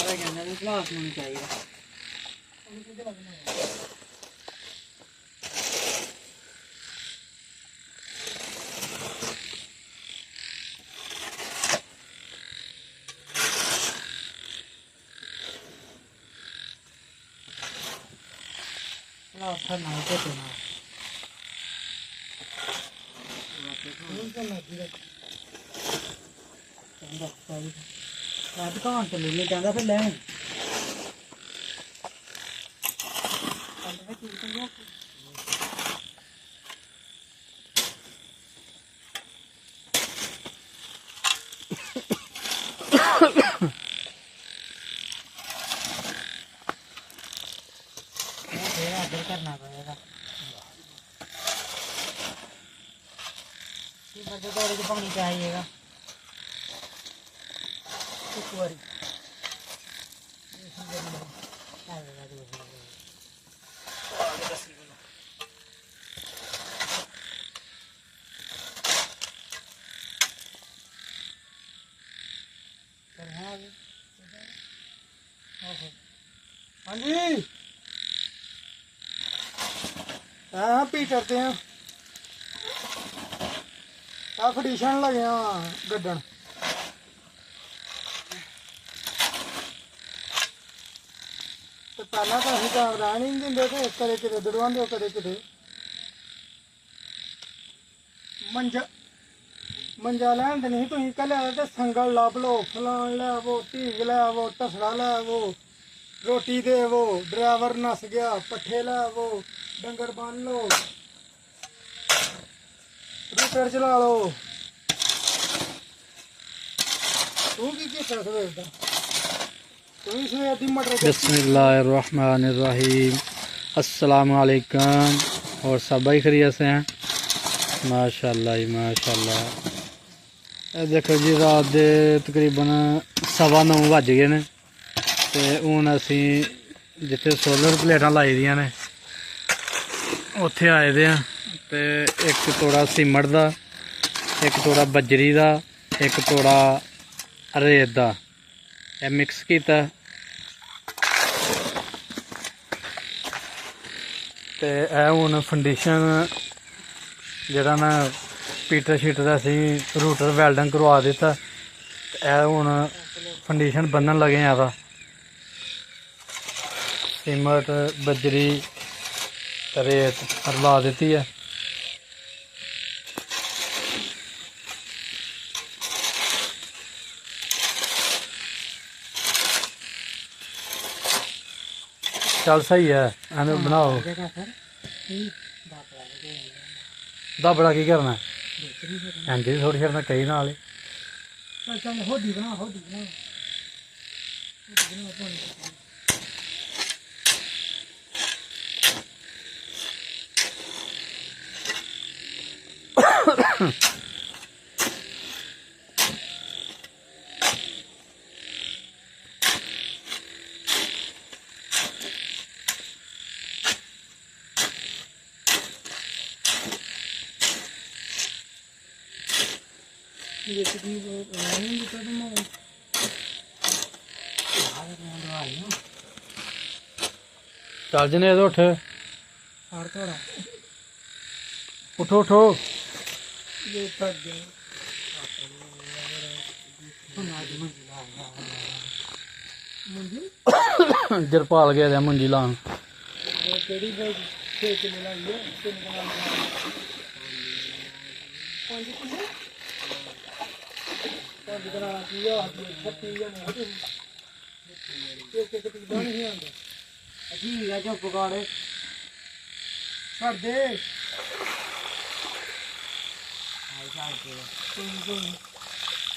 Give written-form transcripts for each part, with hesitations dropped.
ਸਾਰਾ ਕਹਿੰਦਾ ਵੀ ਗਲਾਸ ਨੂੰ ਚਾਹੀਦਾ ਗਲਾਸ ਨਾ ਕੋਤੇ ਨਾ मैं दुकान तो ले जाता फिर ले आर्डर करना पड़ेगा बजे पानी चाहिएगा एक बार हाँ जी हाँ पीटर ते फटीशन लगे गड्ढन तो पहला तो अभी काम रहन ही नहीं देते कदे किते दड़वांदे कदे किते मंजा लैन ते नहीं तुसीं कल आए ते संगल लभ लो फलान लैवो ढींग लैवो टसड़ा लैवो रोटी देवो ड्राइवर नस गया पट्ठे लैवो डंगर बन लो रूटर चला लो तू की कीता सवेर दा बिस्मिल्लाहिर्रहमानिर्रहीम अस्सलाम वालेकुम। और सब भाई खैरियत से हैं? माशाअल्लाह जी माशाअल्लाह। देखो जी रात के तकरीबन 9:15 बज गए ने ते हुण असी जिथे सोलर प्लेटां लाई दियां ने उत्थे आए दे आं ते एक तोड़ा सीमट दा, एक तोड़ा बजरी दा, एक तोड़ा रेत दा मिक्स किया ते हुण फंडिशन जिहड़ा ना पीटर शीटर असी रूटर वैल्डिंग करवा दिता। हुण फंडिशन बनन लगे आदा सीमट बजरी रेत रला दी है। चल सही है एवं बनाओ। दाबड़ा की करना इंज भी थोड़ी फिरना कई नाल चल जने उठ उठो उठो जरपाल गया मंजी लान चुप कर छड़ दे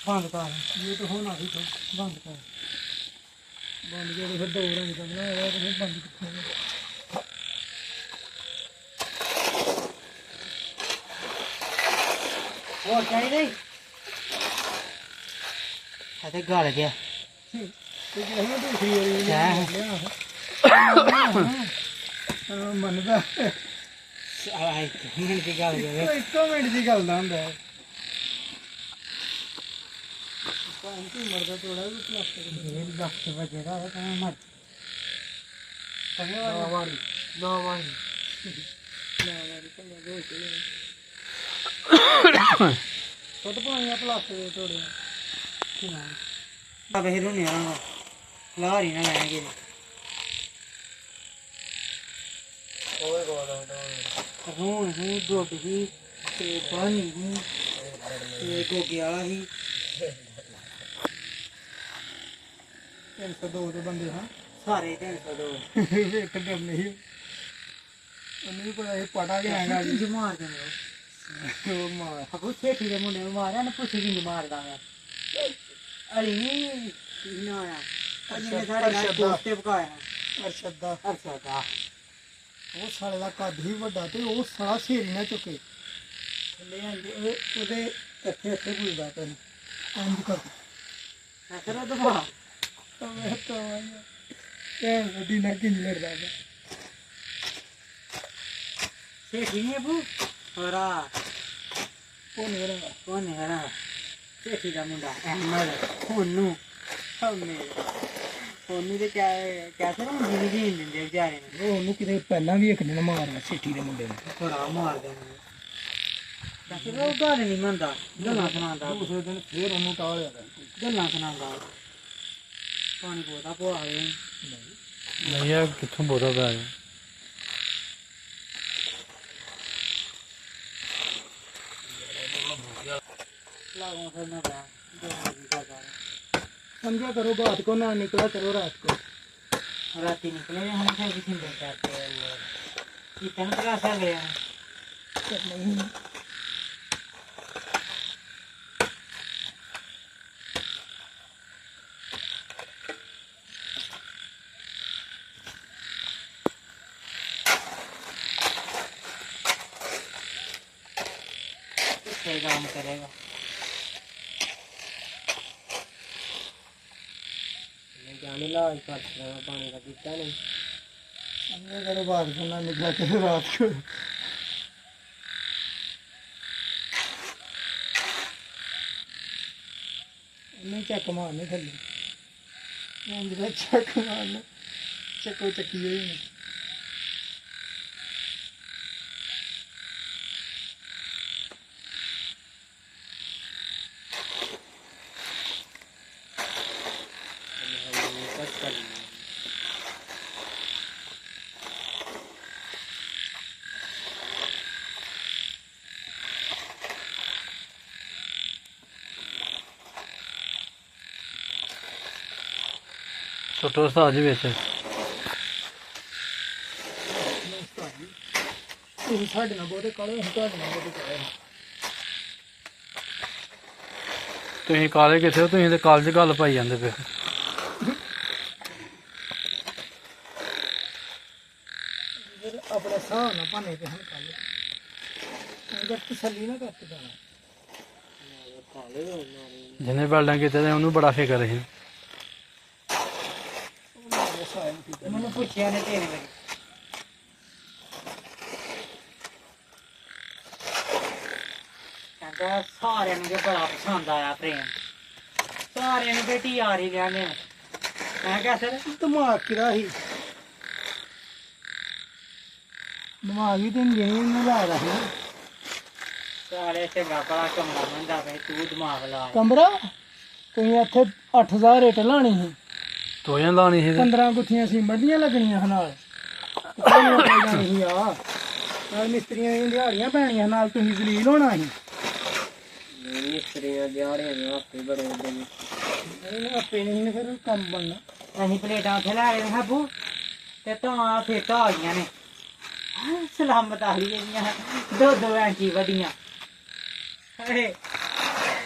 बंद कर ये तो होना भी तो बंद कर बंद जो फिर दो रंग करना है तो बंद कितने और चाहिए नहीं गल गया मनदा एक मिनट की गल होंदा मरदा थोड़ा भी प्लास्टिक वक्त वजेगा मर वारी छोटे पानी प्लास्टिक थोड़े फिर होने वाला लार ही ना लाएंगे हूँ दुध ही पानी ही गोगे वाला ही 302 ਦੇ ਬੰਦੇ ਹਾਂ सारे 302 ਇੱਕ ਡਰ ਨਹੀਂ ਉਹਨੂੰ ਵੀ ਪਤਾ ਇਹ ਪਟਾ ਕੇ ਆਏਗਾ ਜੀ मार देंगे ਉਹ ਮਾਰ अबू सेठी के मुंडे में मारा ना पुछी की मारदा मैं अली नहीं ना आया अन्ने सारे नाल कोस्ते पकाया ਅਰਸ਼ਦ ਦਾ अच्छा का ਉਹ ਸਾਲੇ ਦਾ ਕੱਦ ਹੀ ਵੱਡਾ ਤੇ ਉਹ ਸਾਲਾ ਸੇਰੀ ਨਾ ਚੁੱਕੇ ਥੱਲੇ ਆਂਦੇ ਉਹਦੇ ਇੱਥੇ ਇੱਥੇ ਭੁੱਲਦਾ ਤੈਨੂੰ ਇੰਜ ਕਰ ऐसा दबा ਮੈਂ ਤਾਂ ਇਹ ਵੱਡੀ ਨਾ ਕਿੰਜ ਲੜਦਾ सेठी नहीं अबू औरा ਉਹ ਨਹੀਂ ਰਹਾ कौन है ना सेठी का मुंडा अहमद होनू हमें होनू ते क्या कैसे ना जिंदगी नहीं दिंदे बेचारे ने ਉਹ ਉਹਨੂੰ ਕਿਤੇ ਪਹਿਲਾਂ ਵੀ ਇੱਕ ਦਿਨ ਮਾਰਨਾ ਸਿੱਠੀ ਦੇ ਮੁੰਡੇ ਨੂੰ थोड़ा मार देंगे कैसे वो गाल नहीं मनदा गल्ला सुनांदा ਦੂਸਰੇ ਦਿਨ ਫੇਰ ਉਹਨੂੰ ਟਾਲਿਆ गल्ला सुनांदा पानी पोता पोआ ਨਹੀਂ ਆ ਕਿੱਥੋਂ ਬੋਦਾ ਪੈ ਗਿਆ लागो फिर ना पा समझा करो बात को ना निकला करो रात को राती निकले हम फिर किसी दिन करते हैं इतना क्लास आ गया नहीं सही काम करेगा जाने ला पानी का पीता नहीं समझा करो बात को ना निकला करो रात को नहीं चक मारने थले चक मारना चको चकी हुई नहीं छोटो साज ਵਿੱਚ ਤੁਸੀਂ ਸਾਡੇ ਨਾਲ ਬਹੁਤੇ ਕਾਲੇ ਅਸੀਂ ਤੁਹਾਡੇ ਨਾਲ ਬਹੁਤੇ ਕਾਲੇ ਤੁਸੀਂ ਕਾਲੇ ਕਿੱਥੇ ਹੋ ਤੁਸੀਂ ਤੇ ਕਾਲਜ ਗੱਲ ਪਾਈ ਜਾਂਦੇ ਪਏ ਆਪਣੇ ਹਿਸਾਬ ਨਾਲ ਭਾਣੇ ਤੇ ਹਨ ਕਾਲੇ ਅਗਰ ਤਸੱਲੀ ਨਾ ਕਰਕੇ ਜਾਣਾ ਜਿਹਨੇ ਬੈਲਡਾਂ ਕੀਤੇ ਤੇ ਉਹਨੂੰ ਬੜਾ ਫਿਕਰ ਸੀ मैंने पूछा ने तेरे लगे कहता सारे ने बड़ा पसंद आया प्रेम सारे ने बेटी यार ही लेने मैं कैसे दिमाग किरा ही दिमाग ही दिन गेम में ला रहा है सारे चंगा बड़ा कमरा मंदा पे तू दिमाग ला कमरा तुम इत्थे 8000 रेट लानी है ਤੋਇਆਂ ਲਾਣੀ ਸੀ 15 ਗੁੱਠੀਆਂ ਸੀਮੈਂਟ ਦੀਆਂ ਲੱਗਣੀਆਂ ਨਾਲ ਜਾਣੀ ਸੀ ਆ ਨਾਲ ਮਿਸਤਰੀਆਂ ਦੀਆਂ ਦਿਹਾੜੀਆਂ ਪੈਣੀਆਂ ਨਾਲ ਤੁਸੀਂ ਜ਼ਲੀਲ ਹੋਣਾ ਸੀ ਮਿਸਤਰੀਆਂ ਦਿਹਾੜੀਆਂ ਦੇ ਆਪੇ ਬੜੇ ਹੁੰਦੇ ਨੇ ਨਹੀਂ ਆਪੇ ਨਹੀਂ ਫਿਰ ਕੰਮ ਬਣਨਾ ਅਸੀਂ ਪਲੇਟਾਂ ਉੱਥੇ ਲੈ ਆਏ ਹਾਂ ਬੂ ਤੇ ਤਾਂ ਫੇਟਾਂ ਆ ਗਈਆਂ ਨੇ ਸਲਾਮਤ ਆ ਗਈਆਂ ਦੀਆਂ ਦੋ ਐਂਚੀ ਵੱਡੀਆਂ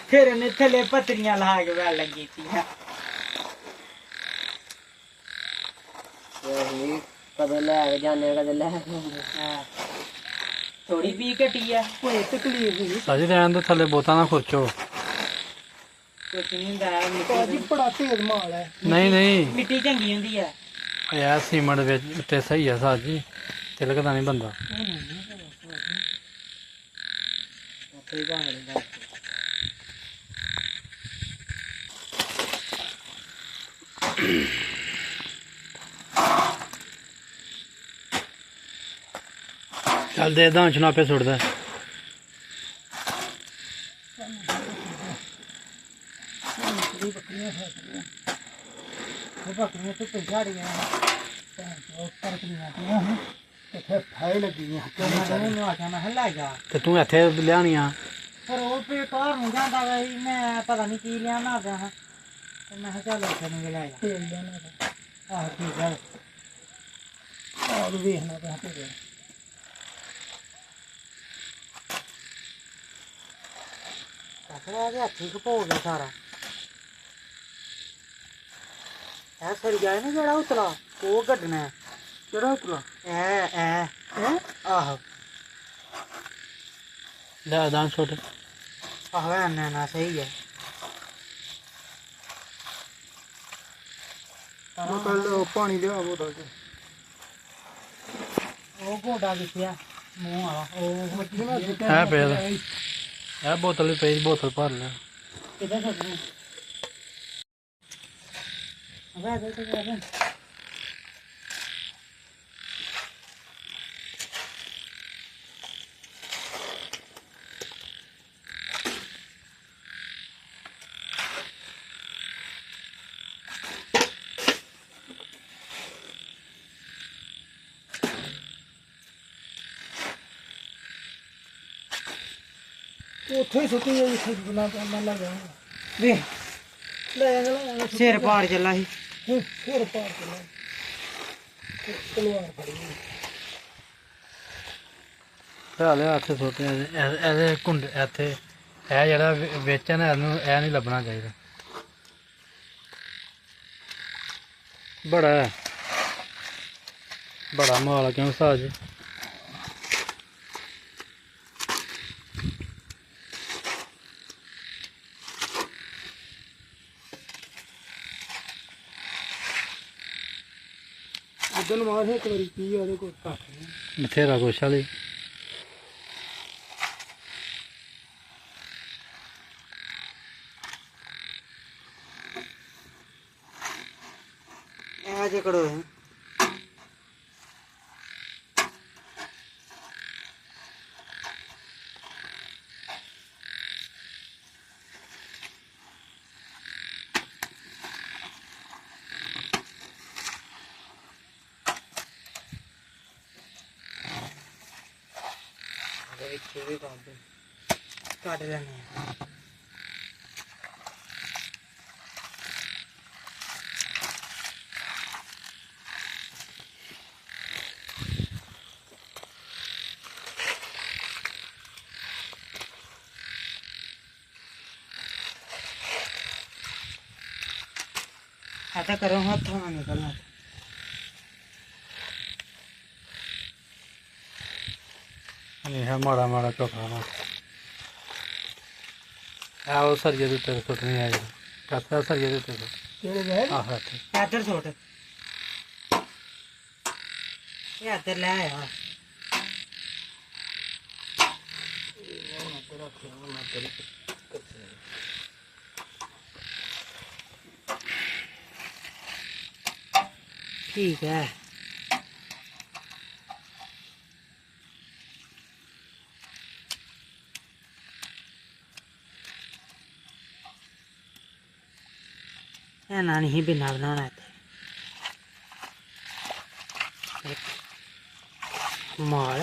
ਫਿਰ ਉਹਨੇ ਥੱਲੇ ਪੱਤਰੀਆਂ ਲਾ ਕੇ ਵੈਲ ਲੱਗੀ ਸੀ कदे लै जाने कदे लै थोड़ी भी घटी है कोई तकलीफ नहीं साजी रहन दे थल्ले बोता ना खोचो कुछ नहीं हुंदा मिट्टी बड़ा तेज माल है नहीं नहीं मिट्टी चंगी हुंदी है यार सीमेंट विच ते सही है साजी तिलकदा नहीं बंदा ਚੱਲ ਦੇ ਦਾਂ ਛਨਾਪੇ ਸੁੱਟਦਾ ਬੱਕਰੀਆਂ ਤੇ ਝਾੜੀਆਂ ਉੱਪਰ ਕਿੰਨੀਆਂ ਆਈਆਂ ਹਨ ਤੇ ਫਾਇ ਲੱਗੀਆਂ ਤੇ ਮੈਂ ਨੂੰ ਆਖਿਆ ਮੈਂ ਲੈ ਜਾ ਤੇ ਤੂੰ ਇੱਥੇ ਲਿਆਣੀਆਂ ਪਰ ਉਹ ਤੇ ਘਰ ਨੂੰ ਜਾਂਦਾ ਵਾ ਸੀ, ਮੈਂ ਪਤਾ ਨਹੀਂ ਕੀ ਲਿਆਉਣਾ ਪਿਆ ਹਾਂ ਤੇ ਮੈਂ ਕਿਹਾ ਚੱਲ ਉੱਥੇ ਨੂੰ ਲੈ ਜਾ ਤੇਲ ਲਿਆਉਣਾ ਪਿਆ। ਆਹੋ ਠੀਕ ਹੈ ਆਹ ਵੇਖਣਾ ਪਿਆ ਤੇਰੇ ਕਸਰਾ ਦੇ ਹੱਥੀ ਘਪੋ ਗਿਆ ਸਾਰਾ ਇਹ ਸਰ ਗਿਆ ਨਾ ਜਿਹੜਾ ਉਤਲਾ ਉਹ ਕੱਢਣਾ ਹੈ। ਕਿਹੜਾ ਉਤਲਾ ਆਹੋ ਲੈ ਦਾਂ ਛੋਟੇ ਆਹੋ ਐਨਾ ਨਾ ਸਹੀ ਹੈ ਕੱਲ ਪਾਣੀ ਲਿਆ ਬੋਤਲ ਚ ਉਹ ਘੋਟਾ ਕਿੱਥੇ ਮੂੰਹ ਵਾਲਾ ਉਹ ਹੈ ਪਿਆ ਇਹ ਬੋਤਲ ਵੀ ਪਈ ਬੋਤਲ ਭਰ ਲੈ ਕਿੱਥੇ ਛੱਡਣੀ ਅਬੇ ਦੇ ਤੇ ਕਰ ਉੱਥੇ ਸੁੱਤੀ ਹੋਈ ਇੱਥੇ ਬਣਾ ਕੇ ਮੈਂ ਲੱਗਾ ਵੇ ਲੈ ਸਿਰ ਪਾੜ ਚੱਲਾ ਸੀ ਸਿਰ ਪਾੜ ਚੱਲਾ ਤਲਵਾਰ ਫੜੀ ਲਿਆ ਇੱਥੇ ਛੋਟੇ ਇਹਦੇ ਕੁੰਡ ਇੱਥੇ ਇਹ ਜਿਹੜਾ ਵਿੱਚ ਹੈ ਨਾ ਇਹਨੂੰ ਇਹ ਨਹੀਂ ਲੱਭਣਾ ਚਾਹੀਦਾ ਬੜਾ ਮਾਲ ਕਿਉਂ ਸਾਜ ਉਦੋਂ ਮਾਰ ਇੱਕ ਵਾਰੀ ਕੀ ਉਹਦੇ ਕੋਲ ਕੱਖ ਬਥੇਰਾ ਕੁਛ ਵਾਲੀ ਇਹ ਜੇ ਕੜੋ ਹੈ ਵੀ ਕੱਟ ਲੈਣੇ आता करो हाथों में निकलना ਇਹ ਹੈ ਮਾੜਾ ਮਾੜਾ ਚੋਖਾ ਨਾ ਆ ਉਹ ਸਰਜੇ ਦੇ ਉੱਤੇ ਸੁੱਟ ਨਹੀਂ ਆਇਆ ਕੱਸਾ ਸਰਜੇ ਦੇ ਉੱਤੇ केड़े गए ਆਹ ਇੱਥੇ इधर छोड़ ये इधर ले आया ठीक है ना नहीं बिना बनाना माल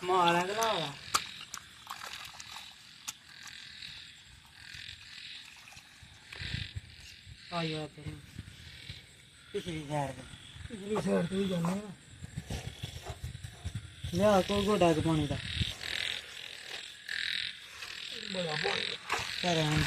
माल है बनावा आयो पिछली साइड तो ही जाने लिया कोई गोडा के पानी का बड़ा पानी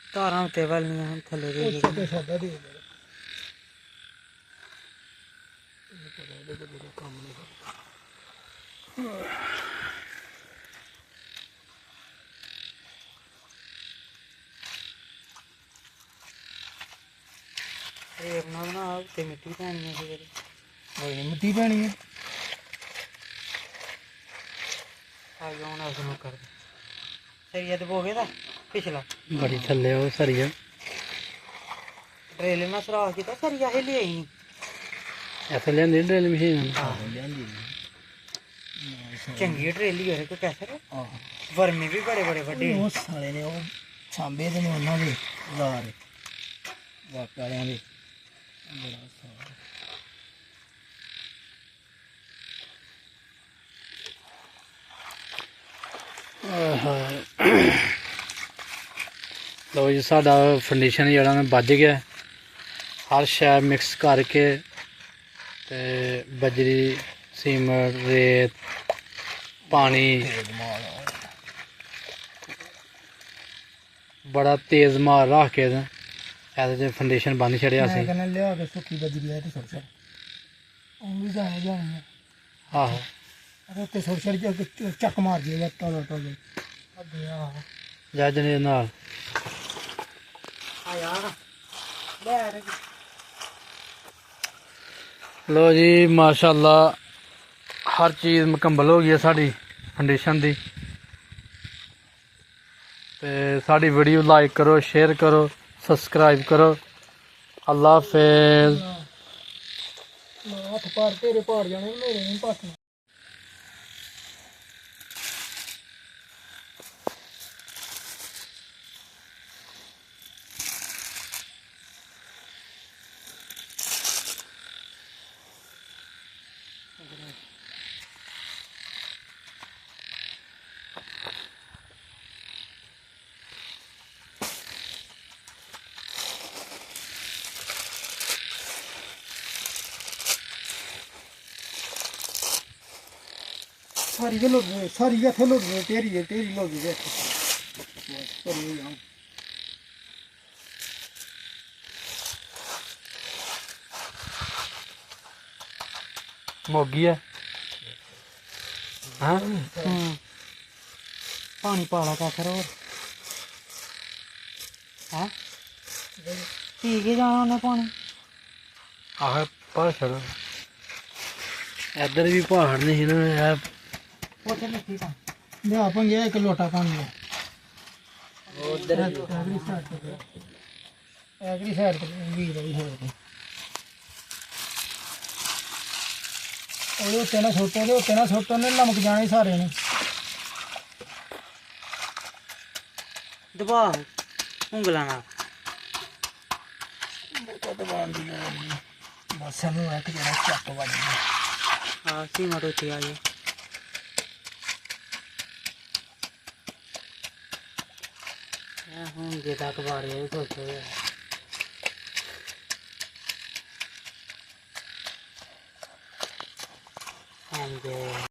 तारा टेबल नहीं है थले दे के सादा दे ਉੱਤੇ ਮਿੱਟੀ ਪੈਣੀ ਹੈ ਫਿਰ ਕੋਈ ਮਿੱਟੀ ਪੈਣੀ ਹੈ ਆ ਗਿਆ ਹੁਣ ਉਸ ਨੂੰ ਕਰ ਸਰੀਆ ਦਬੋ ਗਿਆ ਤਾਂ ਪਿਛਲਾ ਬੜੀ ਥੱਲੇ ਉਹ ਸਰੀਆ ਡਰੇਲ ਨਾਲ ਸਰਾਖ ਕੀਤਾ ਸਰੀਆ ਹਿੱਲਿਆ ਹੀ ਨਹੀਂ ਐਸੇ ਲਿਆਂਦੀ ਡਰਿਲ ਮਸ਼ੀਨ ਲਿਆਂਦੀ ਚੰਗੀ ਟਰੇਲੀ ਹੋਰੇ ਕੋਈ ਕੈਸਰ ਆਹ ਵਰਮੇ ਵੀ ਬੜੇ ਬੜੇ ਵੱਡੇ ਉਹ ਸਾਲੇ ਨੇ ਉਹ ਸਾਂਬੇ ਦੇ ਨੇ ਉਹਨਾਂ ਦੇ ਲਾਰੇ ਵਾਕ ਵਾਲਿਆਂ ਦੇ ਬੜਾ ਸਾਰਾ ਲਓ ਜੀ ਸਾਡਾ ਫੰਡੀਸ਼ਨ ਜਿਹੜਾ ਨਾ ਵੱਜ ਗਿਆ ਹਰ ਸ਼ੈ ਮਿਕਸ ਕਰਕੇ ਤੇ ਬਜਰੀ ਸੀਮਟ ਰੇਤ ਪਾਣੀ ਬੜਾ ਤੇਜ਼ ਮਾਰ ਰੱਖ ਕੇ ਇਹਦੇ 'ਚ ਫੰਡੀਸ਼ਨ ਬੰਨ ਛੜਿਆ ਮੈਂ ਸੀ ਕਹਿੰਦਾ ਲਿਆ ਕੇ ਸੁੱਕੀ ਬਜਰੀ ਆ ਤੇ ਸੁੱਟ ਛੱਡ ਉਹ ਵੀ ਜਾਣੀ ਆਹੋ ਅਰੇ ਤੇ ਸੁੱਟ ਛੱਡ ਕੇ ਚੱਕ ਮਾਰ ਦੇ ਲੱਤਾਂ ਲੋਟੋ ਦੇ ਅੱਗੇ ਆ ਜੱਜ ਨੇ ਨਾਲ ਆ ਯਾਰ ਲੈ ਲੋ ਜੀ ਮਾਸ਼ਾਅੱਲਾ ਹਰ ਚੀਜ਼ ਮੁਕੰਮਲ ਹੋ ਗਈ ਹੈ ਸਾਡੀ ਫੰਡੀਸ਼ਨ ਦੀ ਤੇ ਸਾਡੀ ਵੀਡੀਓ ਲਾਈਕ ਕਰੋ ਸ਼ੇਅਰ ਕਰੋ ਸਬਸਕ੍ਰਾਈਬ ਕਰੋ ਅੱਲਾ ਹਾਫਿਜ਼ ਹੱਥ ਪਾਰ ਤੇਰੇ ਪਾੜ ਜਾਣੇ ਮੇਰੇ ਨਹੀਂ ਪਾਟਣੇ ਸਾਰੀ ਦੇ ਲੋਕ ਸਾਰੀ ਇੱਥੇ ਲੋਕ ਤੇਰੀ ਲੋਕ ਦੇ ਪਰ ਨਹੀਂ ਆ ਮੋਗੀ ਹੈ ਹਾਂ ਪਾਣੀ ਪਾ ਲਾ ਕਾਖਰ ਹੋਰ ਹੈ ਪੀ ਕੇ ਜਾਣਾ ਉਹਨੇ ਪਾਣੀ ਆਹ ਪਾ ਛੜੋ ਇੱਧਰ ਵੀ ਪਹਾੜ ਨਹੀਂ ਸੀ ਨਾ ਇਹ ਉੱਥੇ ਮਿੱਟੀ ਪਾ ਲਿਆ ਪੰਗੇ ਇੱਕ ਲੋਟਾ ਪਾਣੀ ਦਾ ਉਧਰ ਐਗਰੀ ਸਾਈਡ ਤੇ ਵੀ ਰਹੀ ਹੈ ਉਹ ਉੱਤੇ ਨਾ ਛੋਟੋ ਨੇ ਲਮਕ ਜਾਣੇ ਸਾਰੇ ਨੇ ਦਬਾ ਉਂਗਲਾਂ ਨਾਲ ਬਸ ਨੂੰ ਇੱਕ ਜਿਹੜਾ ਚੱਕ ਵੱਜ ਗਿਆ ਹਾਂ ਸੀਮਟ ਉੱਤੇ ਆ ਗਿਆ ਹੁਣ ਜੇ ਤੱਕ ਬਾਰੇ ਇਹ ਸੋਚੋ ਹਾਂਜੀ